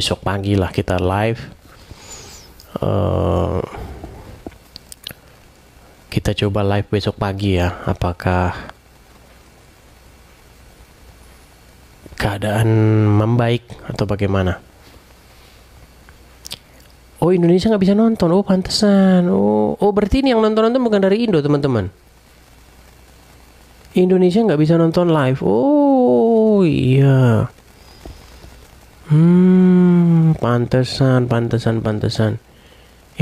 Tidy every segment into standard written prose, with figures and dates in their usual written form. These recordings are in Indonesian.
besok pagi lah kita live. Kita coba live besok pagi ya, apakah keadaan membaik atau bagaimana. Oh, Indonesia nggak bisa nonton. Oh, pantesan. Oh, berarti ini yang nonton bukan dari Indo, teman-teman. Indonesia nggak bisa nonton live. Oh, iya. Pantesan.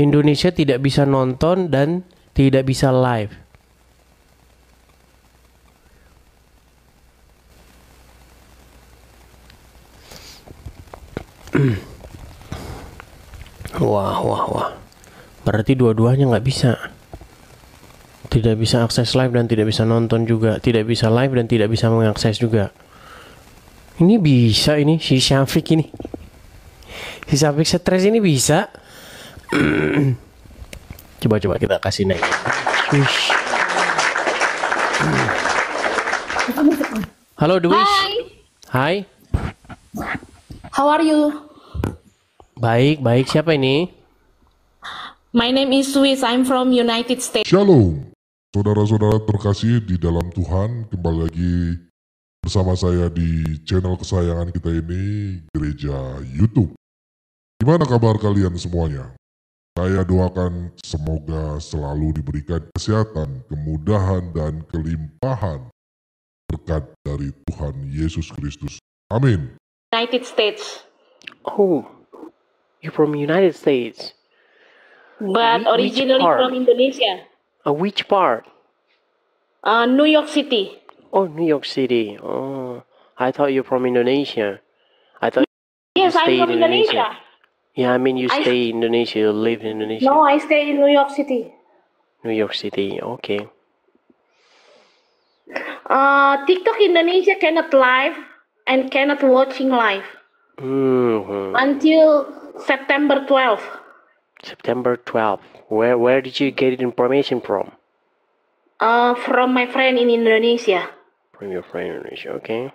Indonesia tidak bisa nonton dan tidak bisa live. Wah. Berarti dua-duanya nggak bisa. Tidak bisa akses live dan tidak bisa nonton juga. Tidak bisa live dan tidak bisa mengakses juga. Ini bisa ini, si Syafiq ini. Si Syafiq stres ini bisa. Coba kita kasih naik. Halo Dwish. Hai. How are you? Baik. Siapa ini? My name is Swiss. I'm from United States. Shalom, saudara-saudara terkasih di dalam Tuhan. Kembali lagi bersama saya di channel kesayangan kita ini, Gereja YouTube. Gimana kabar kalian semuanya? Saya doakan semoga selalu diberikan kesehatan, kemudahan, dan kelimpahan berkat dari Tuhan Yesus Kristus. Amin. United States. Oh, you're from United States. But originally from Indonesia. Which part? New York City. Oh, New York City. Oh, I thought you're from Indonesia. I thought Yes, you I'm stay from in Indonesia. Indonesia. Yeah, I mean you stay in Indonesia, you live in Indonesia. No, I stay in New York City. New York City, okay. TikTok Indonesia cannot live and cannot watching live until September 12th. September 12th. Where did you get information from? From my friend in Indonesia. From your friend in Indonesia, okay.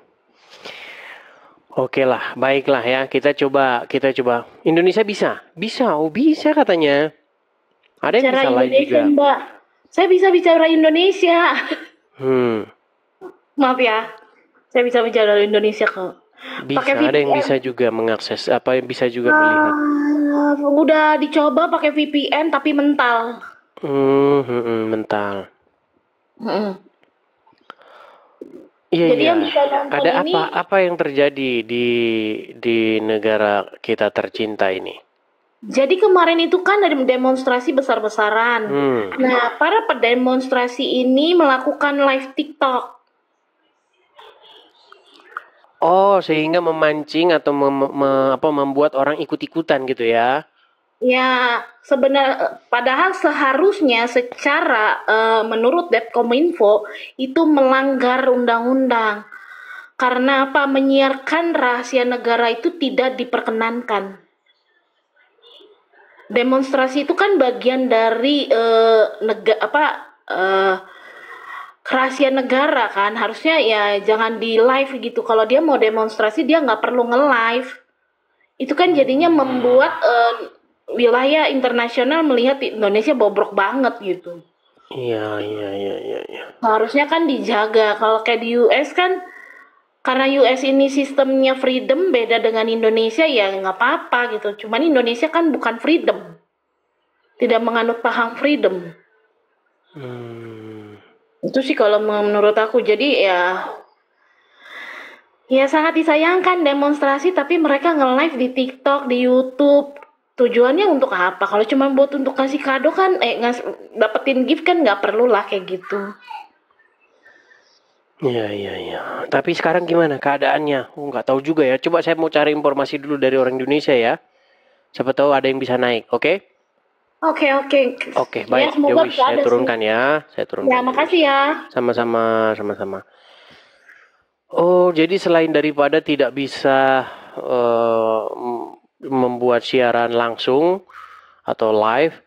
Oke lah, baiklah ya. Kita coba. Indonesia bisa? Bisa, bisa katanya. Ada yang bisa live juga. Mbak. Saya bisa bicara Indonesia. Maaf ya. Saya bisa bicara Indonesia kok. Bisa, ada yang bisa juga mengakses, bisa juga melihat. Udah dicoba pakai VPN tapi mental. Mental. Iya. Yang bisa nonton ada ini, apa yang terjadi di negara kita tercinta ini? Jadi kemarin itu kan ada demonstrasi besar-besaran. Nah, para pendemonstrasi ini melakukan live TikTok. Oh, sehingga memancing atau membuat orang ikut-ikutan gitu ya? Ya, padahal seharusnya secara menurut Depkominfo itu melanggar undang-undang. Karena apa? Menyiarkan rahasia negara itu tidak diperkenankan. Demonstrasi itu kan bagian dari rahasia negara kan, harusnya ya jangan di live gitu. Kalau dia mau demonstrasi dia nggak perlu nge-live. Itu kan jadinya membuat wilayah internasional melihat Indonesia bobrok banget gitu. Iya. Harusnya kan dijaga. Kalau kayak di US kan, karena US ini sistemnya freedom beda dengan Indonesia, ya nggak apa-apa gitu. Cuman Indonesia kan bukan freedom, tidak menganut paham freedom. Itu sih kalau menurut aku. Jadi ya sangat disayangkan demonstrasi, tapi mereka nge-live di TikTok, di YouTube. Tujuannya untuk apa? Kalau cuma buat untuk kasih kado kan, dapetin gift kan nggak perlu lah kayak gitu. Iya. Tapi sekarang gimana keadaannya? Nggak tahu juga ya. Coba saya mau cari informasi dulu dari orang Indonesia ya. Siapa tahu ada yang bisa naik, oke? Oke, baik. Ya, saya turunkan ya. Ya, makasih ya. Sama-sama. Oh, jadi selain daripada tidak bisa membuat siaran langsung atau live,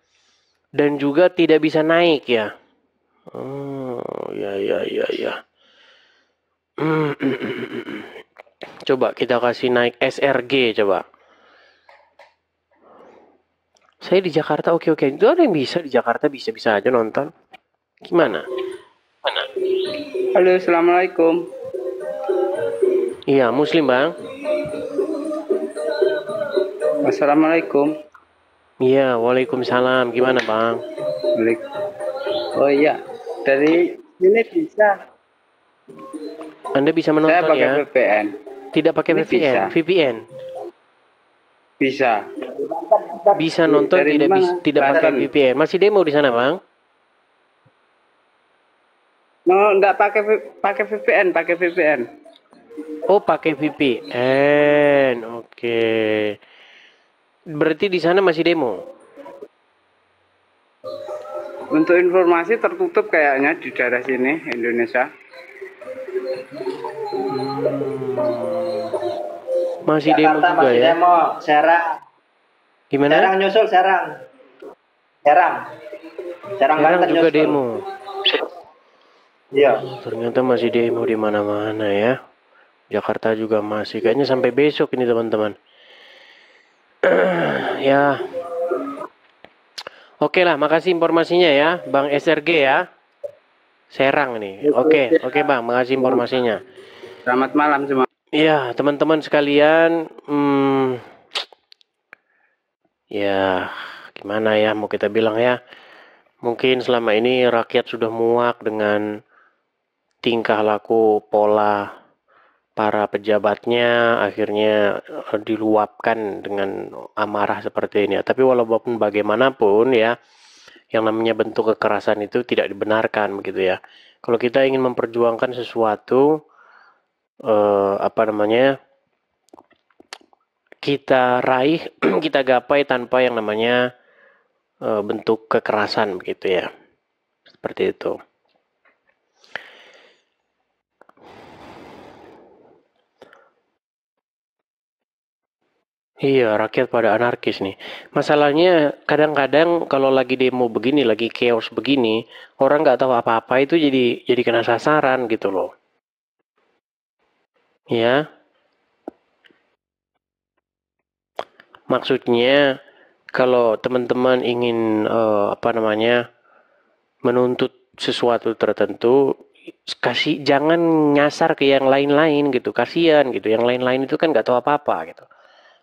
dan juga tidak bisa naik ya. Oh, ya. Coba kita kasih naik SRG coba. Saya di Jakarta, oke. Itu ada yang bisa di Jakarta, bisa-bisa aja nonton. Gimana? Halo, assalamualaikum. Iya, Muslim bang. Assalamualaikum. Iya, waalaikumsalam. Gimana bang? Oh iya, dari ini bisa. Anda bisa Saya menonton pakai ya? VPN. Tidak pakai Ini VPN? bisa. VPN? Bisa. Bisa nonton Dari mana? tidak pakai Banten. VPN. Masih demo di sana bang? No, enggak pakai VPN, pakai VPN. Oh, pakai VPN. Oke. Berarti di sana masih demo? Untuk informasi tertutup kayaknya di daerah sini Indonesia. Masih demo Jakarta juga masih ya? demo, Serang. Gimana? Serang nyusul Serang. Serang Serang Banten juga nyusul. demo. Iya. Ternyata masih demo di mana-mana ya. Jakarta juga masih. Kayaknya sampai besok ini teman-teman. Ya. Oke lah, makasih informasinya ya, Bang SRG ya. Serang nih. Oke Bang, makasih informasinya. Selamat malam semua. Ya, teman-teman sekalian, ya gimana ya mau kita bilang ya. Mungkin selama ini rakyat sudah muak dengan tingkah laku pola para pejabatnya, akhirnya diluapkan dengan amarah seperti ini. Tapi walaupun bagaimanapun ya, yang namanya bentuk kekerasan itu tidak dibenarkan begitu ya. Kalau kita ingin memperjuangkan sesuatu, kita raih, kita gapai tanpa yang namanya bentuk kekerasan begitu ya. Seperti itu. Iya, rakyat pada anarkis nih. Masalahnya kadang-kadang kalau lagi demo begini, lagi chaos begini, orang nggak tahu apa-apa itu jadi kena sasaran gitu loh. Ya, maksudnya kalau teman-teman ingin menuntut sesuatu tertentu, jangan nyasar ke yang lain-lain gitu, kasihan gitu. Yang lain-lain itu kan nggak tahu apa-apa gitu.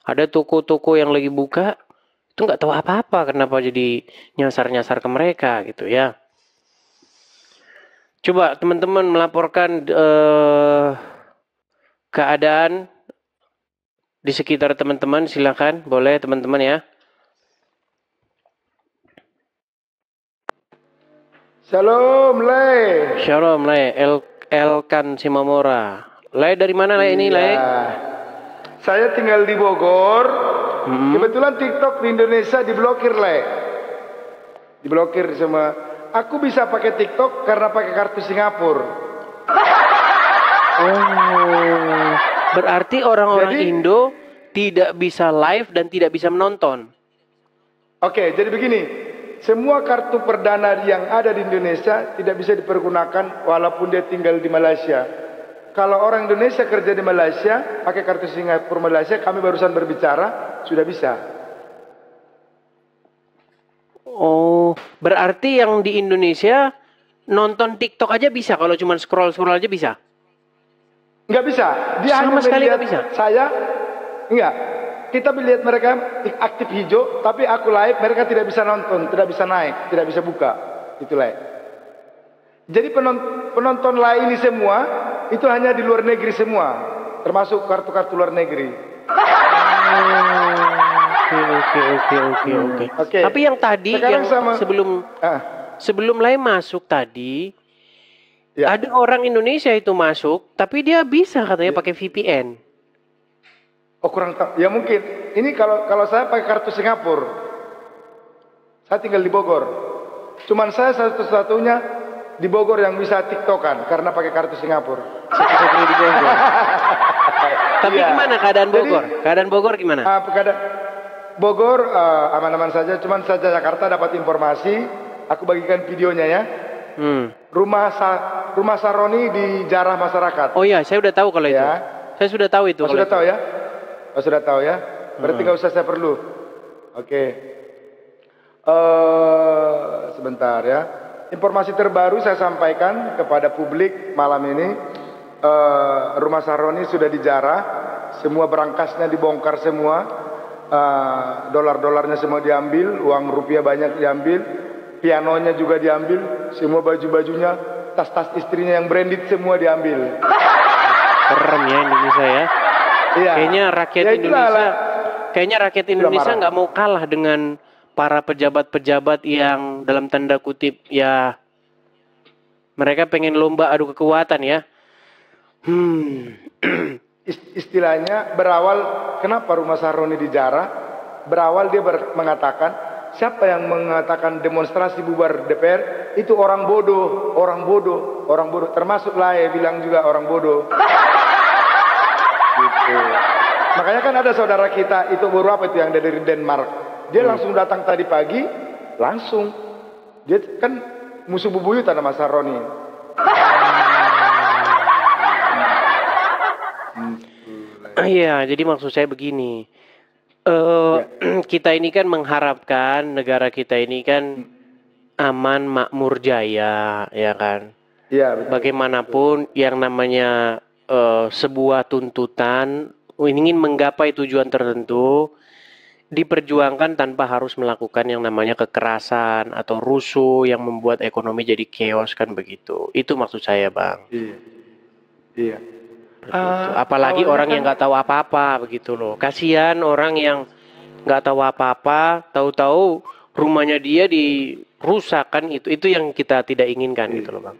Ada toko-toko yang lagi buka, itu nggak tahu apa-apa, kenapa jadi nyasar-nyasar ke mereka gitu ya. Coba teman-teman melaporkan keadaan di sekitar teman-teman, silakan, boleh teman-teman ya. Shalom, Le. Shalom, Le. Elkan Simamora. Le, dari mana Le ini, Le? Saya tinggal di Bogor. Kebetulan TikTok di Indonesia diblokir, Le. Diblokir sama. Aku bisa pakai TikTok karena pakai kartu Singapura. Oh, berarti orang-orang Indo tidak bisa live dan tidak bisa menonton. Oke, jadi begini. Semua kartu perdana yang ada di Indonesia tidak bisa dipergunakan walaupun dia tinggal di Malaysia. Kalau orang Indonesia kerja di Malaysia, pakai kartu Singapura Malaysia, kami barusan berbicara, sudah bisa. Oh, berarti yang di Indonesia nonton TikTok aja bisa, kalau cuma scroll-scroll aja bisa? Nggak bisa. Dia Sama hanya sekali melihat nggak bisa? saya, enggak. Kita melihat mereka aktif hijau, tapi aku live, mereka tidak bisa nonton, tidak bisa naik, tidak bisa buka. Itu live. Jadi penonton live ini semua, itu hanya di luar negeri semua, termasuk kartu-kartu luar negeri. Oke. Tapi yang tadi sekarang yang sebelum lain masuk tadi, ya. ada orang Indonesia itu masuk, tapi dia bisa katanya pakai VPN. Oh, kurang tahu. Ya mungkin. Ini kalau saya pakai kartu Singapura. Saya tinggal di Bogor. Cuman saya satu-satunya di Bogor yang bisa TikTokan karena pakai kartu Singapura. Satu-satunya di Bogor. Tapi Iya. gimana keadaan Bogor? Jadi, keadaan Bogor gimana? Bogor aman-aman saja. Cuman saja Jakarta dapat informasi. Aku bagikan videonya ya. Rumah Saroni di Jarah Masyarakat. Oh iya, saya udah tahu kalau itu. Saya sudah tahu itu. Sudah tahu ya? Oh, sudah tahu ya? Berarti nggak usah saya perlu. Oke. Sebentar ya. Informasi terbaru saya sampaikan kepada publik malam ini. Rumah Sahroni sudah dijarah, semua berangkasnya dibongkar semua, dolar-dolarnya semua diambil, uang rupiah banyak diambil, pianonya juga diambil, semua baju-bajunya, tas-tas istrinya yang branded semua diambil. Keren ya Indonesia ya. Iya. Kayaknya rakyat Indonesia nggak mau kalah dengan para pejabat-pejabat yang dalam tanda kutip ya mereka pengen lomba adu kekuatan ya. Istilahnya berawal kenapa rumah Sahroni dijarah? Berawal dia mengatakan siapa yang mengatakan demonstrasi bubar DPR itu orang bodoh, orang bodoh, orang bodoh. Termasuk Lae bilang juga orang bodoh. Gitu. Makanya kan ada saudara kita itu baru apa itu yang dari Denmark. Dia langsung datang tadi pagi, langsung. Dia kan musuh bubuyutan sama Sahroni. Iya, jadi maksud saya begini. Kita ini kan mengharapkan negara kita ini kan aman, makmur, jaya, ya kan? Iya, betul. Bagaimanapun yang namanya sebuah tuntutan ingin menggapai tujuan tertentu diperjuangkan tanpa harus melakukan yang namanya kekerasan atau rusuh yang membuat ekonomi jadi chaos kan begitu. Itu maksud saya, Bang. Iya. Iya. Apalagi orang yang nggak tahu apa-apa begitu loh. Kasihan orang yang nggak tahu apa-apa, tahu-tahu rumahnya dia dirusak kan itu yang kita tidak inginkan gitu loh Bang.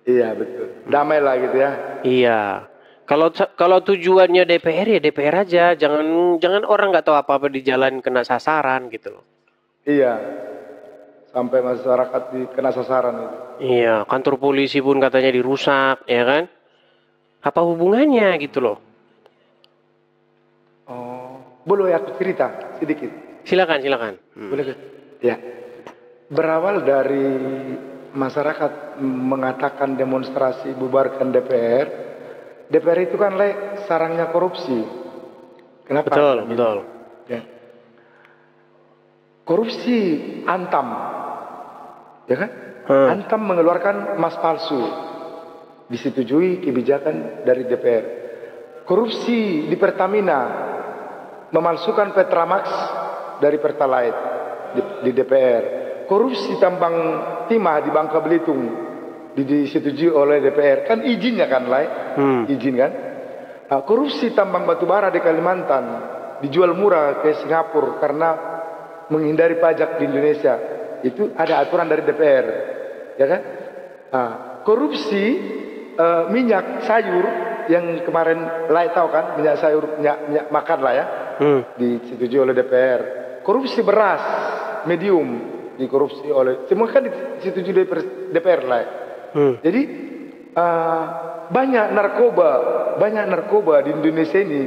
Iya betul. Damai lah gitu ya. Iya. Kalau tujuannya DPR ya DPR aja, jangan orang nggak tahu apa-apa di jalan kena sasaran gitu loh. Iya. Sampai masyarakat kena sasaran itu. Iya, kantor polisi pun katanya dirusak, ya kan? Apa hubungannya gitu loh? Oh, boleh aku cerita sedikit? Silakan. Boleh? Ya. Berawal dari masyarakat mengatakan demonstrasi bubarkan DPR. DPR itu kan sarangnya korupsi. Kenapa? Betul. Ya. Korupsi antam, ya kan? Antam mengeluarkan emas palsu. Disetujui kebijakan dari DPR. Korupsi di Pertamina, memalsukan Petramax dari Pertalite di DPR. Korupsi tambang timah di Bangka Belitung disetujui oleh DPR. Kan izinnya kan izin kan. Korupsi tambang batubara di Kalimantan dijual murah ke Singapura karena menghindari pajak di Indonesia. Itu ada aturan dari DPR, ya kan? Korupsi minyak sayur yang kemarin tahu kan, minyak sayur, minyak makan lah ya, disetujui oleh DPR. Korupsi beras medium dikorupsi oleh semua kan disetujui DPR lah. Jadi banyak narkoba di Indonesia ini.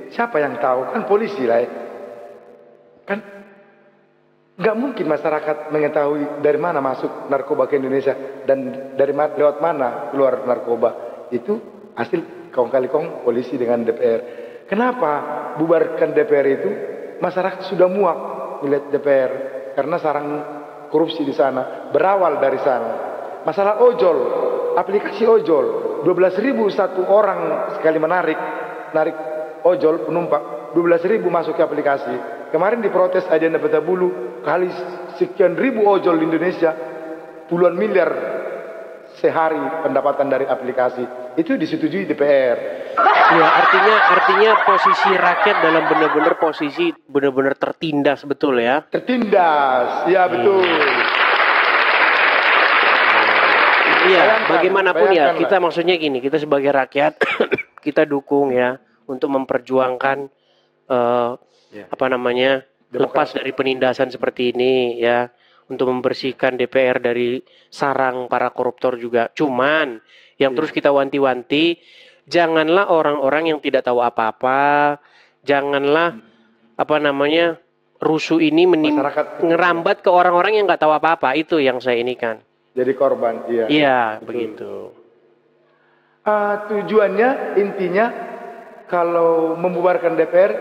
Siapa yang tahu? Kan polisi lah. Kan nggak mungkin masyarakat mengetahui dari mana masuk narkoba ke Indonesia dan lewat mana keluar narkoba. Itu hasil kong kali kong polisi dengan DPR. Kenapa bubarkan DPR itu? Masyarakat sudah muak melihat DPR karena sarang korupsi di sana. Berawal dari sana. Masalah ojol, aplikasi ojol, 12.000 satu orang sekali narik ojol penumpang, 12.000 masuk ke aplikasi. Kemarin diprotes Adiana Petabulu, kali sekian ribu ojol di Indonesia, puluhan miliar sehari pendapatan dari aplikasi. Itu disetujui DPR. Ya, artinya posisi rakyat dalam benar-benar tertindas betul ya. Tertindas, ya betul. Iya, bagaimanapun ya, kita maksudnya gini, kita sebagai rakyat kita dukung ya untuk memperjuangkan lepas dari penindasan seperti ini ya, untuk membersihkan DPR dari sarang para koruptor juga. Cuman yang terus kita wanti-wanti, janganlah orang-orang yang tidak tahu apa-apa, janganlah rusuh ini ngerambat ke orang-orang yang nggak tahu apa-apa. Itu yang saya ini kan. Jadi korban, iya. Iya, begitu. Tujuannya intinya kalau membubarkan DPR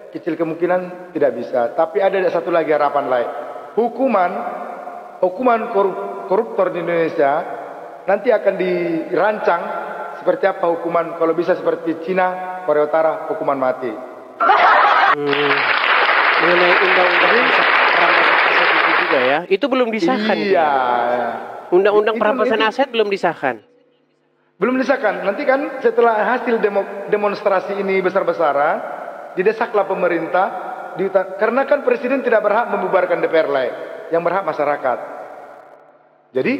kecil kemungkinan tidak bisa. Tapi ada satu lagi harapan lain. hukuman koruptor di Indonesia nanti akan dirancang seperti apa hukuman, kalau bisa seperti Cina, Korea Utara, hukuman mati. Mengenai undang-undang perampasan aset itu juga ya, itu belum disahkan. Iya. Undang-undang perampasan aset belum disahkan. Belum disahkan. Nanti kan setelah hasil demonstrasi ini besar-besaran, didesaklah pemerintah, karena kan presiden tidak berhak membubarkan DPR lain, yang berhak masyarakat. Jadi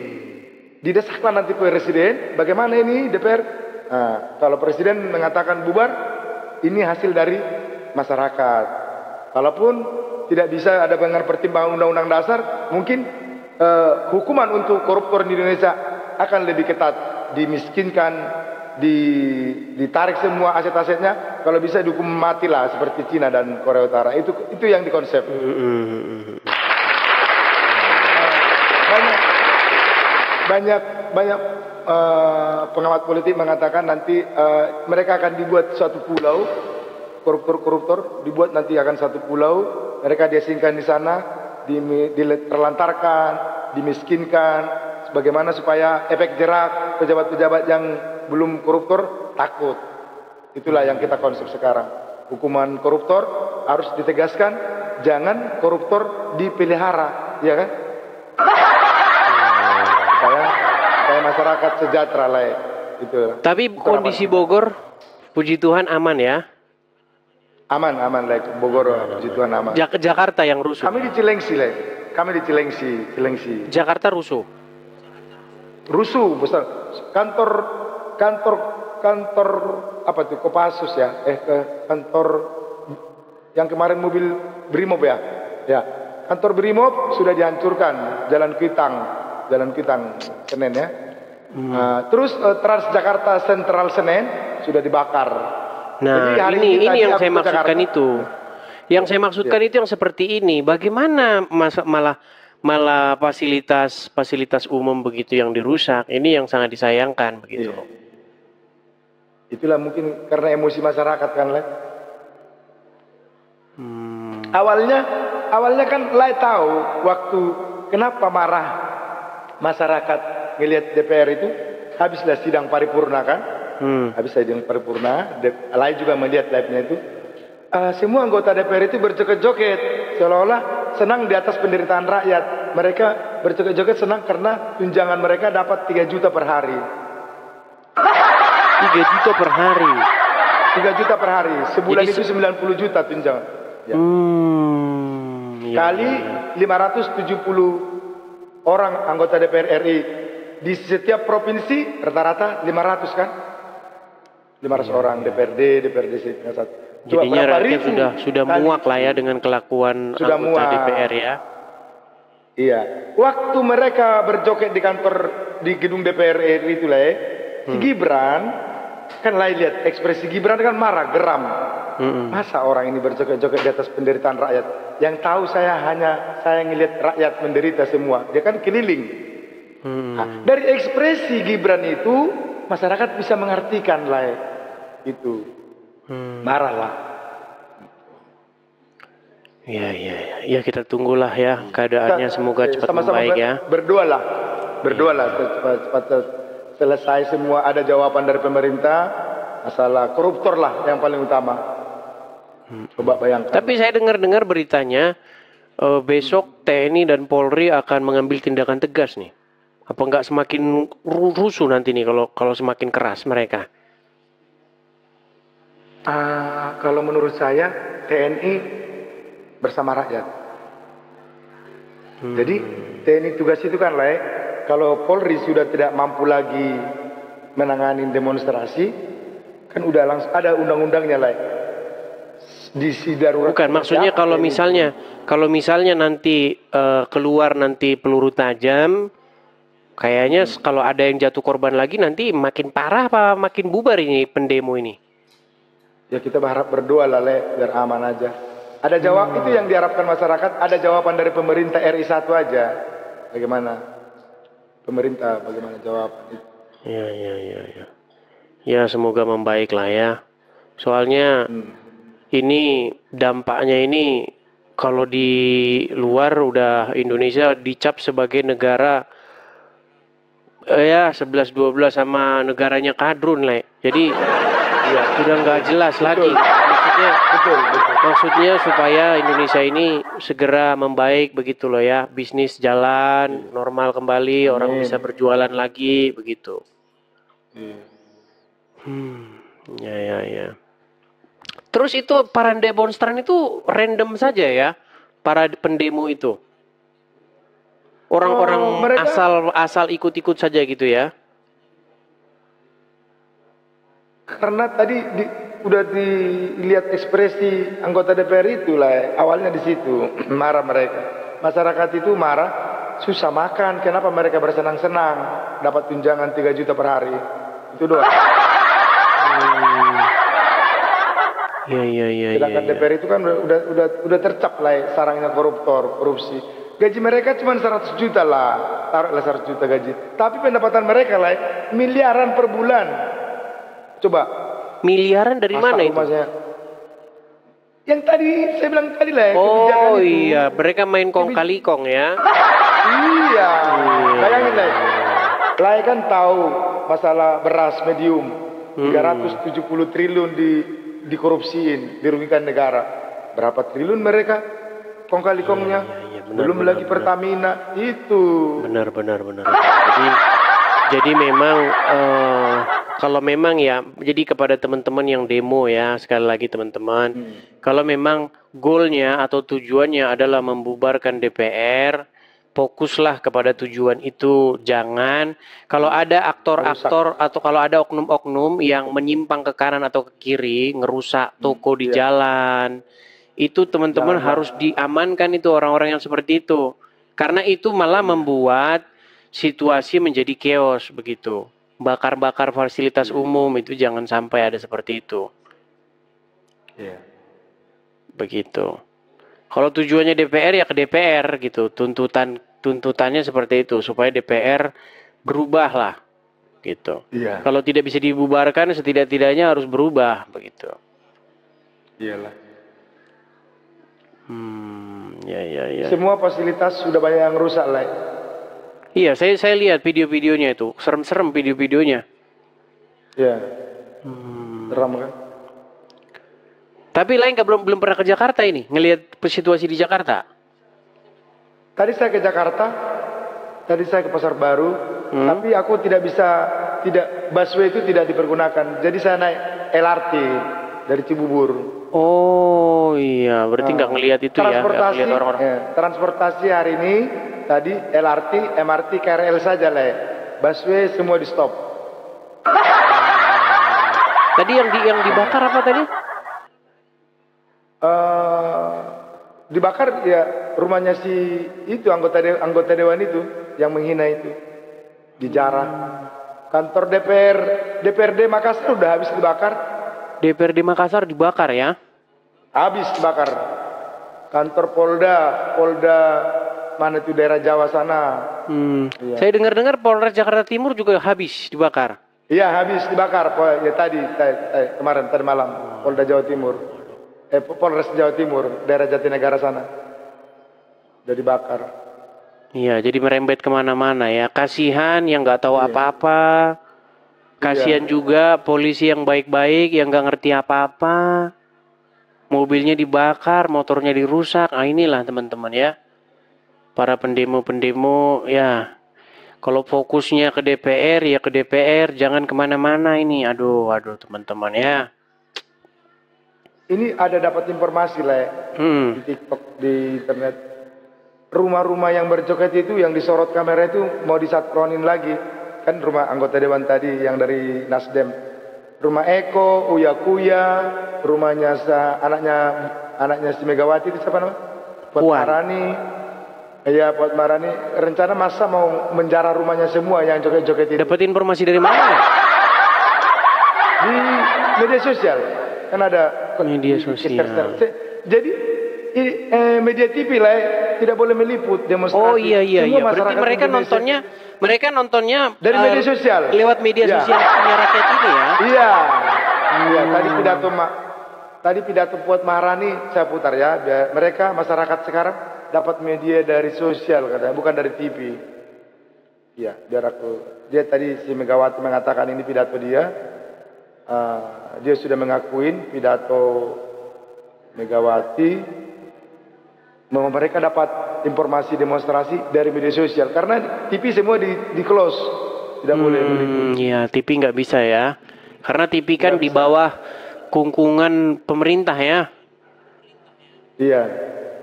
didesaklah nanti presiden, bagaimana ini DPR? Nah, kalau presiden mengatakan bubar, ini hasil dari masyarakat. Kalaupun tidak bisa ada pertimbangan undang-undang dasar, mungkin hukuman untuk koruptor di Indonesia akan lebih ketat, dimiskinkan, ditarik semua aset-asetnya, kalau bisa dihukum mati lah seperti Cina dan Korea Utara. Itu yang dikonsep. Banyak pengamat politik mengatakan nanti mereka akan dibuat suatu pulau, koruptor dibuat nanti akan satu pulau, mereka diasingkan di sana, terlantarkan, dimiskinkan, bagaimana supaya efek jerak pejabat-pejabat yang belum koruptor takut. Itulah yang kita konsep sekarang. Hukuman koruptor harus ditegaskan, jangan koruptor dipelihara, ya kan? Supaya masyarakat sejahtera lah, gitu. Tapi kondisi Bogor, puji Tuhan aman ya? Aman lah, Bogor, puji Tuhan aman. Jakarta yang rusuh. Kami di Cilengsi lah, Cilengsi. Jakarta rusuh Besar. Kantor apa tuh, Kopassus ya, kantor yang kemarin mobil Brimob ya, kantor Brimob sudah dihancurkan, Jalan Kuitang Senen ya. Terus Transjakarta Sentral Senen sudah dibakar. Nah, ini yang saya maksudkan itu. Yang saya maksudkan itu yang seperti ini. Bagaimana malah fasilitas umum begitu yang dirusak? Ini yang sangat disayangkan begitu. Iya. Itulah mungkin karena emosi masyarakat kan, Le. Awalnya kan Le tahu waktu kenapa marah masyarakat ngelihat DPR itu, habislah sidang paripurna kan. Habis sidang paripurna, Le juga melihat live-nya itu. Semua anggota DPR itu berjoget-joget seolah-olah senang di atas penderitaan rakyat. Mereka berjoget-joget senang karena tunjangan mereka dapat 3 juta per hari. 3 juta per hari. 3 juta per hari. Sebulan jadi, itu 90 juta tunjangan. Ya. Kali 570 orang anggota DPR RI. Di setiap provinsi rata-rata 500 kan? 500 orang DPRD satu. Jadinya rakyat sudah muak lah ya dengan kelakuan anggota DPR ya. Iya. Waktu mereka berjoget di gedung DPR RI itu lah ya, si Gibran kan lihat ekspresi Gibran kan marah, geram. Masa orang ini berjoget-joget di atas penderitaan rakyat? Yang tahu saya ngelihat rakyat menderita semua. Dia kan keliling. Nah, dari ekspresi Gibran itu masyarakat bisa mengartikan lah itu. Marahlah. Ya kita tunggulah ya keadaannya, semoga cepat membaik ya. Berdoalah cepat selesai semua, ada jawaban dari pemerintah. Masalah koruptor lah yang paling utama. Coba bayangkan. Tapi saya dengar beritanya besok TNI dan Polri akan mengambil tindakan tegas nih. Apa enggak semakin rusuh nanti nih kalau semakin keras mereka? Kalau menurut saya TNI bersama rakyat. Jadi TNI tugas itu kan kalau Polri sudah tidak mampu lagi menangani demonstrasi, kan udah langsung ada undang-undangnya di darurat. Bukan, maksudnya kalau misalnya nanti keluar nanti peluru tajam, kayaknya kalau ada yang jatuh korban lagi nanti makin parah apa makin bubar ini pendemo ini? Ya kita berharap berdoa lah biar aman aja. Ada jawab itu yang diharapkan masyarakat, ada jawaban dari pemerintah RI 1 aja. Bagaimana? Pemerintah bagaimana jawab? Ya. Ya semoga membaik lah ya. Soalnya ini dampaknya ini Kalau di luar udah Indonesia dicap sebagai negara ya 11-12 sama negaranya kadrun lah. Jadi ya udah nggak jelas lagi. Maksudnya supaya Indonesia ini segera membaik begitu loh ya. Bisnis jalan normal kembali, orang bisa berjualan lagi begitu. Ya. Terus itu para demonstran itu random saja ya, para pendemo itu. Orang-orang asal ikut-ikut saja gitu ya. Karena tadi udah dilihat ekspresi anggota DPR itu lah, awalnya di situ marah mereka. Masyarakat itu marah, susah makan, kenapa mereka bersenang-senang dapat tunjangan 3 juta per hari. Itu doang. Iya. Sedangkan DPR itu kan udah tercap lah sarangnya korupsi. Gaji mereka cuma 100 juta lah, taruhlah 100 juta gaji. Tapi pendapatan mereka lah miliaran per bulan. Coba. Miliaran dari mana itu? Yang tadi saya bilang tadi lah. Oh iya, mereka main kong kali kong ya. Iya. Bayangin lah. Lah kan tahu masalah beras medium 370 triliun dikorupsiin, dirugikan negara. Berapa triliun mereka kong kali kongnya? Belum lagi Pertamina itu. Benar. Jadi memang kalau memang ya, jadi kepada teman-teman yang demo ya, sekali lagi teman-teman, kalau memang goalnya atau tujuannya adalah membubarkan DPR, fokuslah kepada tujuan itu. Jangan kalau ada aktor-aktor atau kalau ada oknum-oknum yang menyimpang ke kanan atau ke kiri, ngerusak toko di jalan, itu teman-teman harus diamankan itu orang-orang yang seperti itu. Karena itu malah membuat situasi menjadi chaos begitu. Bakar-bakar fasilitas umum itu jangan sampai ada seperti itu. Begitu. Kalau tujuannya DPR ya ke DPR gitu. Tuntutannya seperti itu supaya DPR berubah lah gitu. Kalau tidak bisa dibubarkan setidak-tidaknya harus berubah begitu. Iyalah. Ya. Semua fasilitas sudah banyak yang rusak lah. Iya, saya lihat video-videonya itu. Serem-serem video-videonya. Iya. Seram kan? Tapi lain belum pernah ke Jakarta ini, ngelihat situasi di Jakarta. Tadi saya ke Jakarta, tadi saya ke Pasar Baru, tapi aku busway itu tidak dipergunakan. Jadi saya naik LRT dari Cibubur. Oh iya, berarti nggak ngelihat itu ya, nggak ngelihat orang-orang. Transportasi hari ini tadi LRT, MRT, KRL saja lah. Busway semua di stop. Tadi yang dibakar apa tadi? Dibakar ya rumahnya si itu anggota dewan itu yang menghina itu, dijarah. Kantor DPRD Makassar udah habis dibakar. DPRD Makassar dibakar ya? Habis dibakar. Kantor Polda mana itu daerah Jawa sana. Iya. Saya dengar Polres Jakarta Timur juga habis dibakar. Iya habis dibakar. Ya tadi malam Polda Jawa Timur. Polres Jawa Timur daerah Jatinegara sana. Udah dibakar. Iya, jadi merembet kemana-mana ya. Kasihan yang nggak tahu apa-apa. Kasihan juga polisi yang baik-baik yang nggak ngerti apa-apa. Mobilnya dibakar, motornya dirusak. Nah inilah teman-teman ya. Para pendemo-pendemo ya. Kalau fokusnya ke DPR ya ke DPR. Jangan kemana-mana ini. Aduh teman-teman ya. Ini ada dapat informasi lah di TikTok, di internet. Rumah-rumah yang berjoget itu yang disorot kamera itu mau disatronin lagi. Kan rumah anggota dewan tadi yang dari Nasdem. Rumah Eko, Uya Kuya, rumahnya anaknya si Megawati itu siapa namanya? Puan Marani. Iya, Puan Marani. Rencana masa mau menjarah rumahnya semua yang joget-joget itu. Dapat informasi dari mana? Di media sosial. Kan ada media sosial. Jadi media TV lah tidak boleh meliput demonstrasi. Oh iya. Berarti mereka nontonnya dari media sosial. Lewat media sosial punya rakyat ini ya. Iya. Tadi tadi pidato Puan Maharani saya putar ya, biar mereka masyarakat sekarang dapat media dari sosial katanya, bukan dari TV. Iya, biar aku. Dia tadi si Megawati mengatakan ini pidato dia. Dia sudah mengakuin pidato Megawati. Mereka dapat informasi demonstrasi dari media sosial karena TV semua di close, tidak boleh. Iya, TV nggak bisa ya, karena TV kan di bawah kungkungan pemerintah ya. Iya.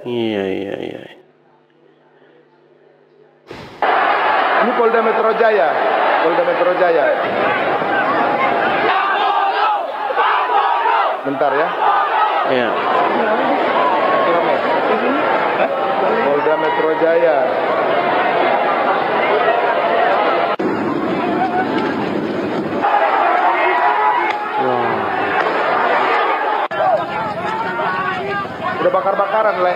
Iya. Ini Polda Metro Jaya. Bentar ya. Iya. Polda Metro Jaya. Udah bakar-bakaran, Le.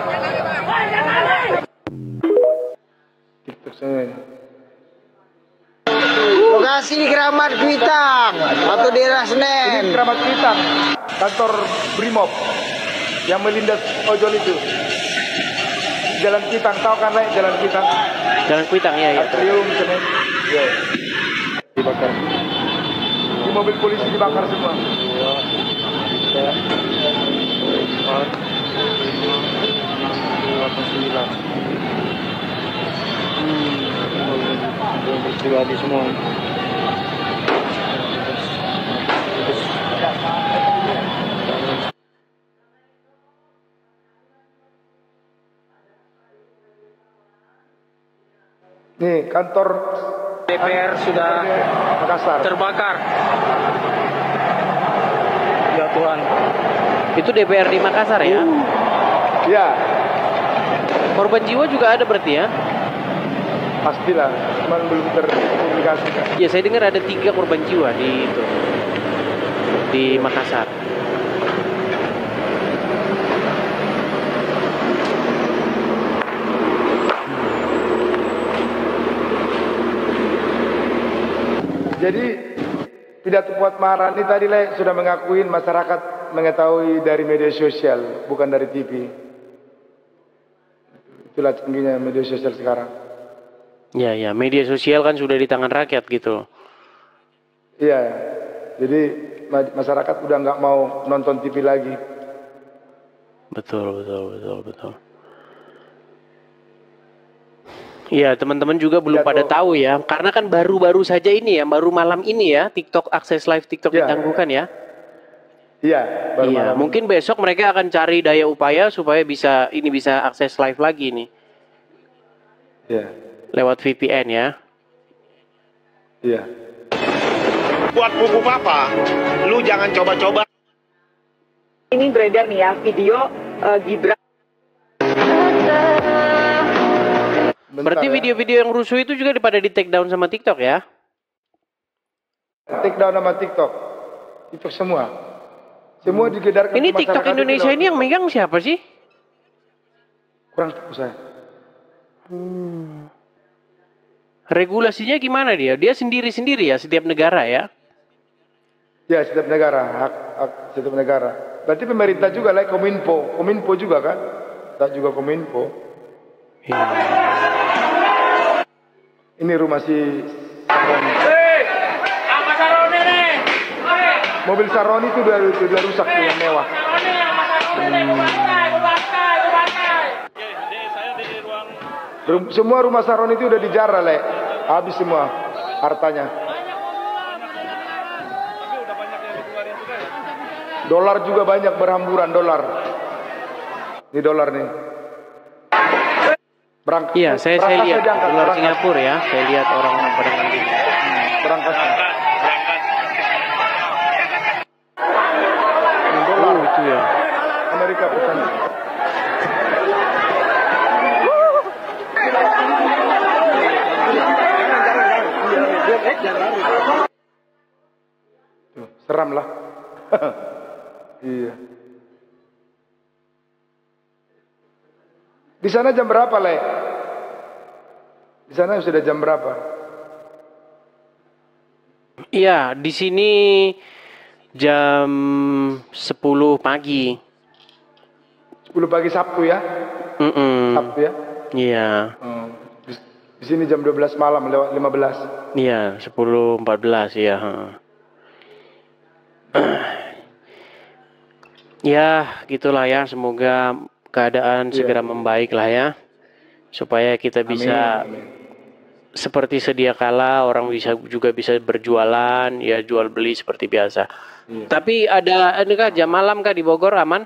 TikTok sini. Lokasi di Keramat Kuitang atau daerah Ini Senen. Keramat Kuitang, kantor Brimob yang melindas ojol itu. Jalan Kuitang, tahu kan, Le? Jalan Kuitang. Jalan Kuitang ya. Atrium Senen. Ya. Dibakar. Di mobil polisi dibakar semua. 9 pribadi semua. Nih kantor DPR sudah Makassar. terbakar. Ya Tuhan. Itu DPR di Makassar ya. Ya, Korban jiwa juga ada berarti ya? pastilah, cuman belum terpublikasikan. Ya, saya dengar ada 3 korban jiwa di Makassar. Jadi pidato Puan Maharani tadi, Le, sudah mengakuin masyarakat mengetahui dari media sosial, bukan dari TV. Itulah canggihnya media sosial sekarang. Ya, media sosial kan sudah di tangan rakyat gitu. Iya, jadi masyarakat udah nggak mau nonton TV lagi. Betul. Iya, teman-teman juga belum pada tahu ya, karena kan baru-baru saja ini ya, baru malam ini ya, TikTok akses live TikTok Ya. ditangguhkan ya. Iya, baru Iya, malam. mungkin besok mereka akan cari daya upaya supaya bisa akses live lagi nih Iya, lewat VPN ya. iya. Buat buku papa, lu jangan coba-coba. Ini beredar nih ya video Gibran. Bentar Berarti ya. video-video yang rusuh itu juga pada di take down sama TikTok ya? Take down sama TikTok. TikTok semua. Semua digedarkan. Ini ke TikTok masyarakat Indonesia itu ini yang megang siapa sih? kurang tahu saya. Regulasinya gimana dia? Dia sendiri-sendiri ya setiap negara ya? Ya, setiap negara, hak setiap negara. Berarti pemerintah juga lah, Kominfo juga kan? Tak juga Kominfo. Iya. Ini rumah si Saroni. Mobil Saroni itu udah rusak tuh, yang mewah. Semua rumah Saroni itu udah dijarah, Le. Habis semua hartanya. Dolar juga banyak berhamburan, dolar. Ini dolar nih. Iya, saya lihat dolar Singapura ya. Saya lihat orang pada ngambil. Berangkasnya. Dolar itu ya. Amerika pesan. Tuh, seram lah. Iya. Di sana jam berapa, Le? Di sana sudah jam berapa? Iya, di sini Jam 10 pagi. 10 pagi Sabtu ya? Sabtu ya? Iya. Di sini jam 12 malam lewat 15. Iya, 10.14 ya. Ya, gitulah ya. Semoga keadaan segera membaik lah ya. Supaya kita bisa seperti sedia kala, orang juga bisa berjualan, ya jual beli seperti biasa. Tapi ini kah jam malam kah di Bogor aman?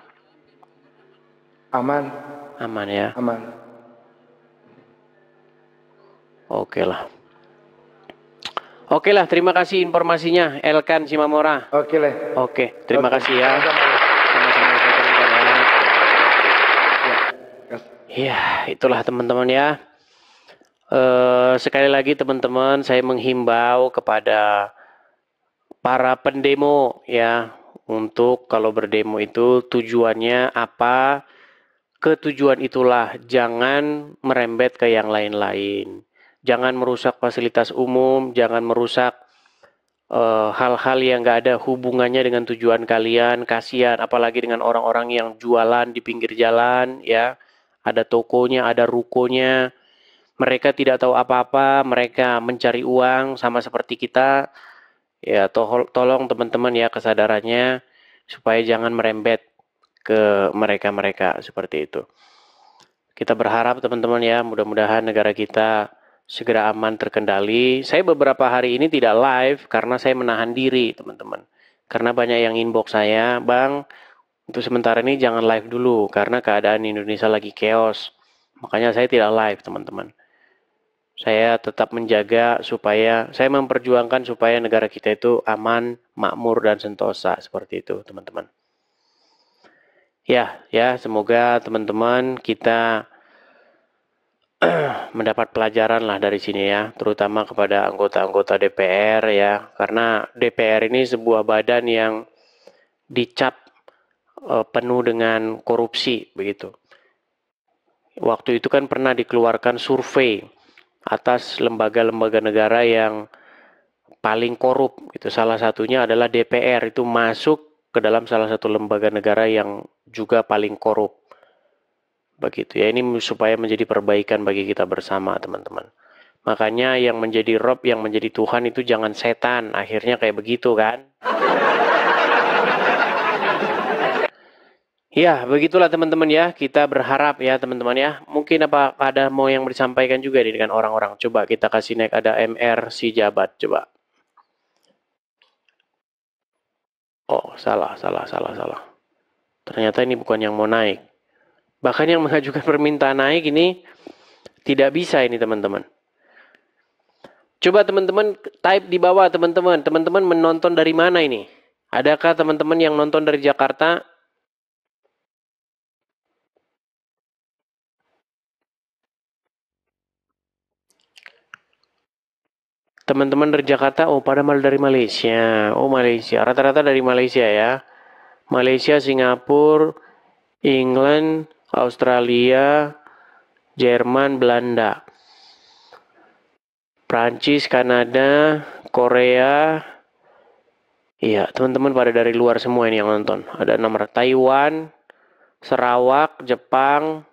Aman. Aman ya. Aman. Oke lah. Oke lah, terima kasih informasinya, Elkan Simamora. Oke lah. Oke, terima kasih ya. Ya, itulah teman-teman ya. Sekali lagi teman-teman, saya menghimbau kepada para pendemo ya, untuk kalau berdemo itu tujuannya apa, ketujuan itulah, jangan merembet ke yang lain-lain. Jangan merusak fasilitas umum, jangan merusak hal-hal yang gak ada hubungannya dengan tujuan kalian. Kasihan, apalagi dengan orang-orang yang jualan di pinggir jalan ya. Ada tokonya, ada rukonya. Mereka tidak tahu apa-apa, mereka mencari uang sama seperti kita. Ya, tolong teman-teman ya kesadarannya supaya jangan merembet ke mereka-mereka seperti itu. Kita berharap teman-teman ya, mudah-mudahan negara kita segera aman terkendali. Saya beberapa hari ini tidak live karena saya menahan diri teman-teman. Karena banyak yang inbox saya, Bang, untuk sementara ini jangan live dulu karena keadaan Indonesia lagi chaos. Makanya saya tidak live teman-teman. Saya tetap menjaga supaya, saya memperjuangkan supaya negara kita itu aman, makmur, dan sentosa. Seperti itu teman-teman. Ya, semoga teman-teman kita mendapat pelajaran lah dari sini ya, terutama kepada anggota-anggota DPR ya, karena DPR ini sebuah badan yang dicap penuh dengan korupsi begitu. Waktu itu kan pernah dikeluarkan survei atas lembaga-lembaga negara yang paling korup gitu. Salah satunya adalah DPR, itu masuk ke dalam salah satu lembaga negara yang juga paling korup. Begitu ya, ini supaya menjadi perbaikan bagi kita bersama teman-teman. Makanya yang menjadi Rob, yang menjadi Tuhan itu jangan setan. Akhirnya kayak begitu kan. Ya, begitulah teman-teman ya. Kita berharap ya teman-teman ya. Mungkin apa ada mau yang disampaikan juga nih dengan orang-orang. Coba kita kasih naik, ada MR si jabat. Coba. Oh, salah. Ternyata ini bukan yang mau naik. Bahkan yang mengajukan permintaan naik ini tidak bisa ini teman-teman. Coba teman-teman type di bawah teman-teman. Teman-teman menonton dari mana ini? Adakah teman-teman yang nonton dari Jakarta? Teman-teman dari Jakarta, oh pada malah dari Malaysia. Oh Malaysia, rata-rata dari Malaysia ya. Malaysia, Singapura, England, Australia, Jerman, Belanda, Prancis, Kanada, Korea. Iya, teman-teman pada dari luar semua ini yang nonton. Ada nomor Taiwan, Sarawak, Jepang.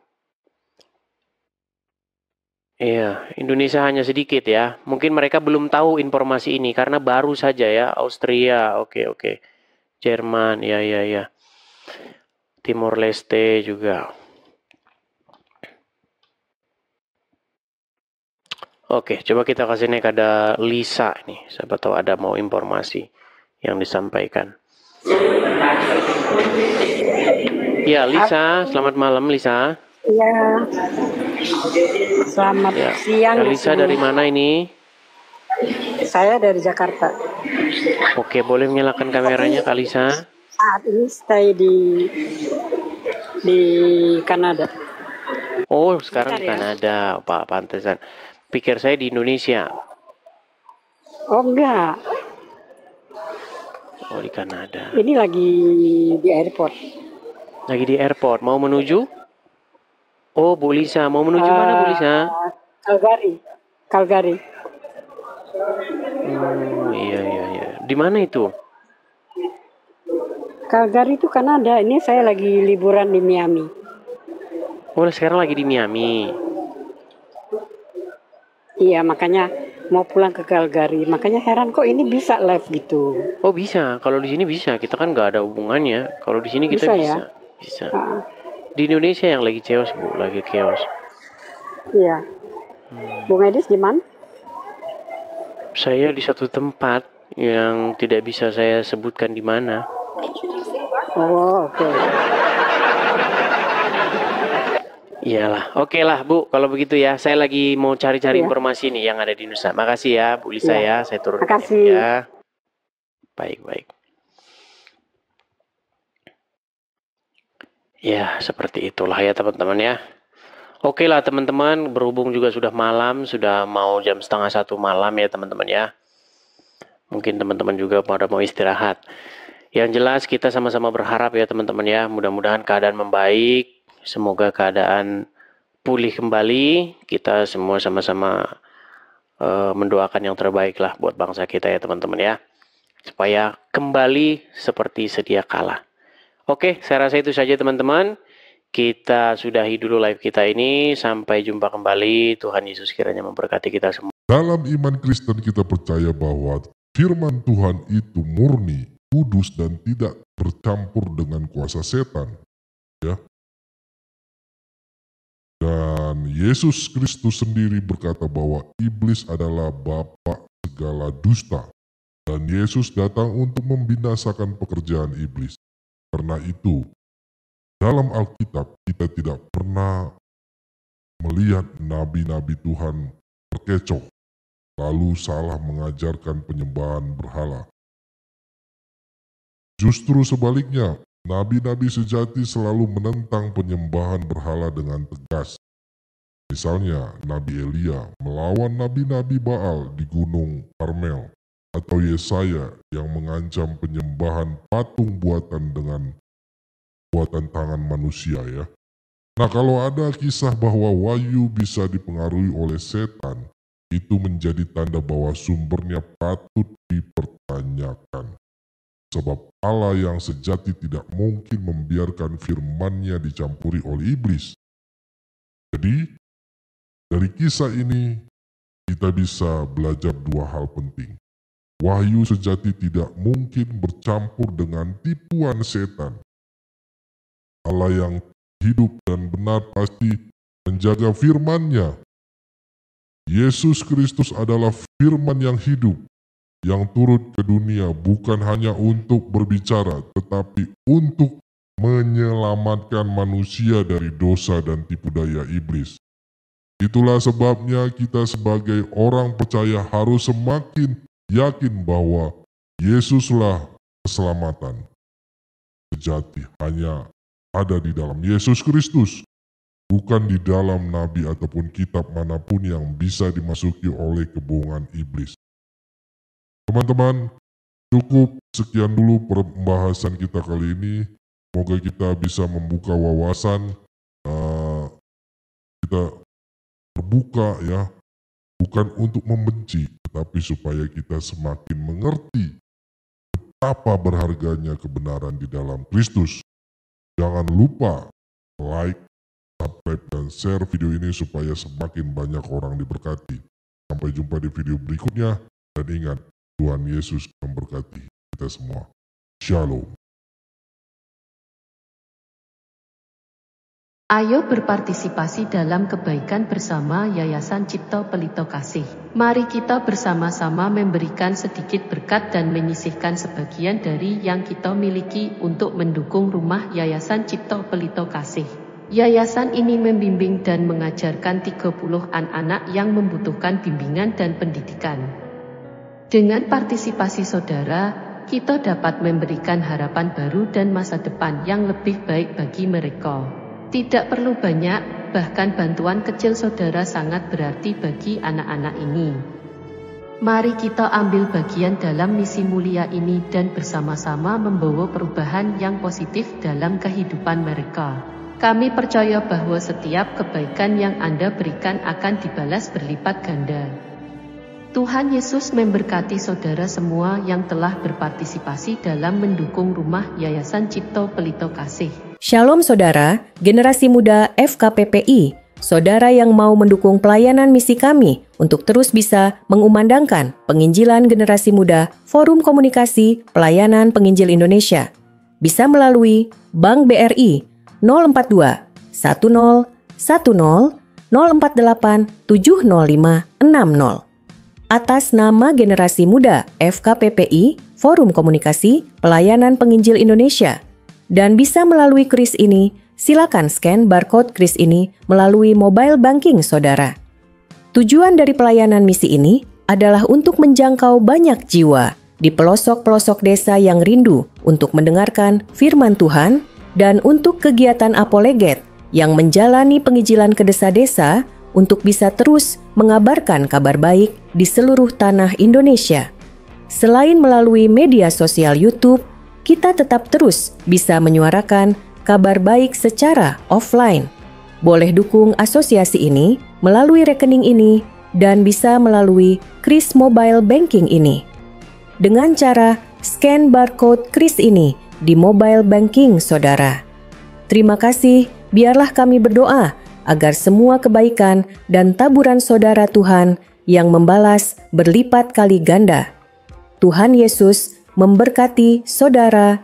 Iya, Indonesia hanya sedikit ya. Mungkin mereka belum tahu informasi ini karena baru saja ya. Austria, oke. Jerman, ya. Timor Leste juga. Oke, coba kita kasih naik, ada Lisa nih. Siapa tahu ada mau informasi yang disampaikan. Ya, Lisa, selamat malam Lisa. Ya, selamat siang. Lisa dari mana ini? Saya dari Jakarta. Oke, boleh menyalakan kameranya Kak Lisa? Saat ini stay di Kanada. Oh, sekarang di Kanada, Pak, pantesan. Pikir saya di Indonesia. Oh, enggak. Oh, di Kanada. Ini lagi di airport. Lagi di airport, mau menuju? Oh, Bu Lisa, mau menuju mana Bu Lisa? Calgary. Oh, iya. Di mana itu? Calgary itu Kanada. Ini saya lagi liburan di Miami. Oh, sekarang lagi di Miami. Iya, makanya mau pulang ke Calgary. Makanya heran kok ini bisa live gitu. Oh bisa, kalau di sini bisa. Kita kan nggak ada hubungannya. Kalau di sini kita Bisa bisa. ya? Bisa. Ah, Di Indonesia yang lagi chaos, Bu, lagi chaos. iya. Bung Edis di mana? Saya di satu tempat yang tidak bisa saya sebutkan di mana. Oh, oke. Iyalah, oke lah Bu, kalau begitu ya. Saya lagi mau cari-cari Iya. informasi nih yang ada di Nusa. Makasih ya Bu Lisa Iya. ya, saya turun Makasih. ya. Baik. Ya, seperti itulah ya teman-teman ya. Oke lah teman-teman, berhubung juga sudah malam, sudah mau jam 12:30 malam ya teman-teman ya. Mungkin teman-teman juga pada mau istirahat. Yang jelas kita sama-sama berharap ya teman-teman ya, mudah-mudahan keadaan membaik, semoga keadaan pulih kembali, kita semua sama-sama mendoakan yang terbaik lah buat bangsa kita ya teman-teman ya, supaya kembali seperti sedia kala. Oke, saya rasa itu saja teman-teman. Kita sudahi dulu live kita ini. Sampai jumpa kembali. Tuhan Yesus kiranya memberkati kita semua. Dalam iman Kristen kita percaya bahwa firman Tuhan itu murni, kudus dan tidak bercampur dengan kuasa setan. Ya. Dan Yesus Kristus sendiri berkata bahwa iblis adalah bapa segala dusta. Dan Yesus datang untuk membinasakan pekerjaan iblis. Karena itu, dalam Alkitab kita tidak pernah melihat nabi-nabi Tuhan terkecoh, lalu salah mengajarkan penyembahan berhala. Justru sebaliknya, nabi-nabi sejati selalu menentang penyembahan berhala dengan tegas. Misalnya, Nabi Elia melawan nabi-nabi Baal di Gunung Karmel, atau Yesaya yang mengancam penyembahan patung buatan dengan buatan tangan manusia ya. Nah, kalau ada kisah bahwa wahyu bisa dipengaruhi oleh setan, itu menjadi tanda bahwa sumbernya patut dipertanyakan. Sebab Allah yang sejati tidak mungkin membiarkan firman-Nya dicampuri oleh iblis. Jadi, dari kisah ini kita bisa belajar dua hal penting. Wahyu sejati tidak mungkin bercampur dengan tipuan setan. Allah yang hidup dan benar pasti menjaga firman-Nya. Yesus Kristus adalah firman yang hidup, yang turut ke dunia bukan hanya untuk berbicara, tetapi untuk menyelamatkan manusia dari dosa dan tipu daya iblis. Itulah sebabnya kita sebagai orang percaya harus semakin yakin bahwa Yesuslah keselamatan sejati hanya ada di dalam Yesus Kristus, bukan di dalam nabi ataupun kitab manapun yang bisa dimasuki oleh kebohongan iblis. Teman-teman, cukup sekian dulu pembahasan kita kali ini. Semoga kita bisa membuka wawasan, kita terbuka ya, bukan untuk membenci, tetapi supaya kita semakin mengerti betapa berharganya kebenaran di dalam Kristus. Jangan lupa like, subscribe, dan share video ini supaya semakin banyak orang diberkati. Sampai jumpa di video berikutnya, dan ingat, Tuhan Yesus memberkati kita semua. Shalom. Ayo berpartisipasi dalam kebaikan bersama Yayasan Cipto Pelito Kasih. Mari kita bersama-sama memberikan sedikit berkat dan menyisihkan sebagian dari yang kita miliki untuk mendukung rumah Yayasan Cipto Pelito Kasih. Yayasan ini membimbing dan mengajarkan 30 anak-anak yang membutuhkan bimbingan dan pendidikan. Dengan partisipasi saudara, kita dapat memberikan harapan baru dan masa depan yang lebih baik bagi mereka. Tidak perlu banyak, bahkan bantuan kecil saudara sangat berarti bagi anak-anak ini. Mari kita ambil bagian dalam misi mulia ini dan bersama-sama membawa perubahan yang positif dalam kehidupan mereka. Kami percaya bahwa setiap kebaikan yang Anda berikan akan dibalas berlipat ganda. Tuhan Yesus memberkati saudara semua yang telah berpartisipasi dalam mendukung rumah Yayasan Cipto Pelito Kasih. Shalom saudara, generasi muda FKPPI, saudara yang mau mendukung pelayanan misi kami untuk terus bisa mengumandangkan penginjilan generasi muda Forum Komunikasi Pelayanan Penginjil Indonesia. Bisa melalui Bank BRI 042 10 10 048 705 60. Atas nama generasi muda FKPPI Forum Komunikasi Pelayanan Penginjil Indonesia. Dan bisa melalui kris ini, silakan scan barcode kris ini melalui mobile banking saudara. Tujuan dari pelayanan misi ini adalah untuk menjangkau banyak jiwa di pelosok-pelosok desa yang rindu untuk mendengarkan firman Tuhan dan untuk kegiatan apoleget yang menjalani penginjilan ke desa-desa untuk bisa terus mengabarkan kabar baik di seluruh tanah Indonesia. Selain melalui media sosial YouTube, kita tetap terus bisa menyuarakan kabar baik secara offline. Boleh dukung asosiasi ini melalui rekening ini dan bisa melalui kris mobile banking ini. Dengan cara scan barcode kris ini di mobile banking saudara. Terima kasih, biarlah kami berdoa agar semua kebaikan dan taburan saudara Tuhan yang membalas berlipat kali ganda. Tuhan Yesus memberkati saudara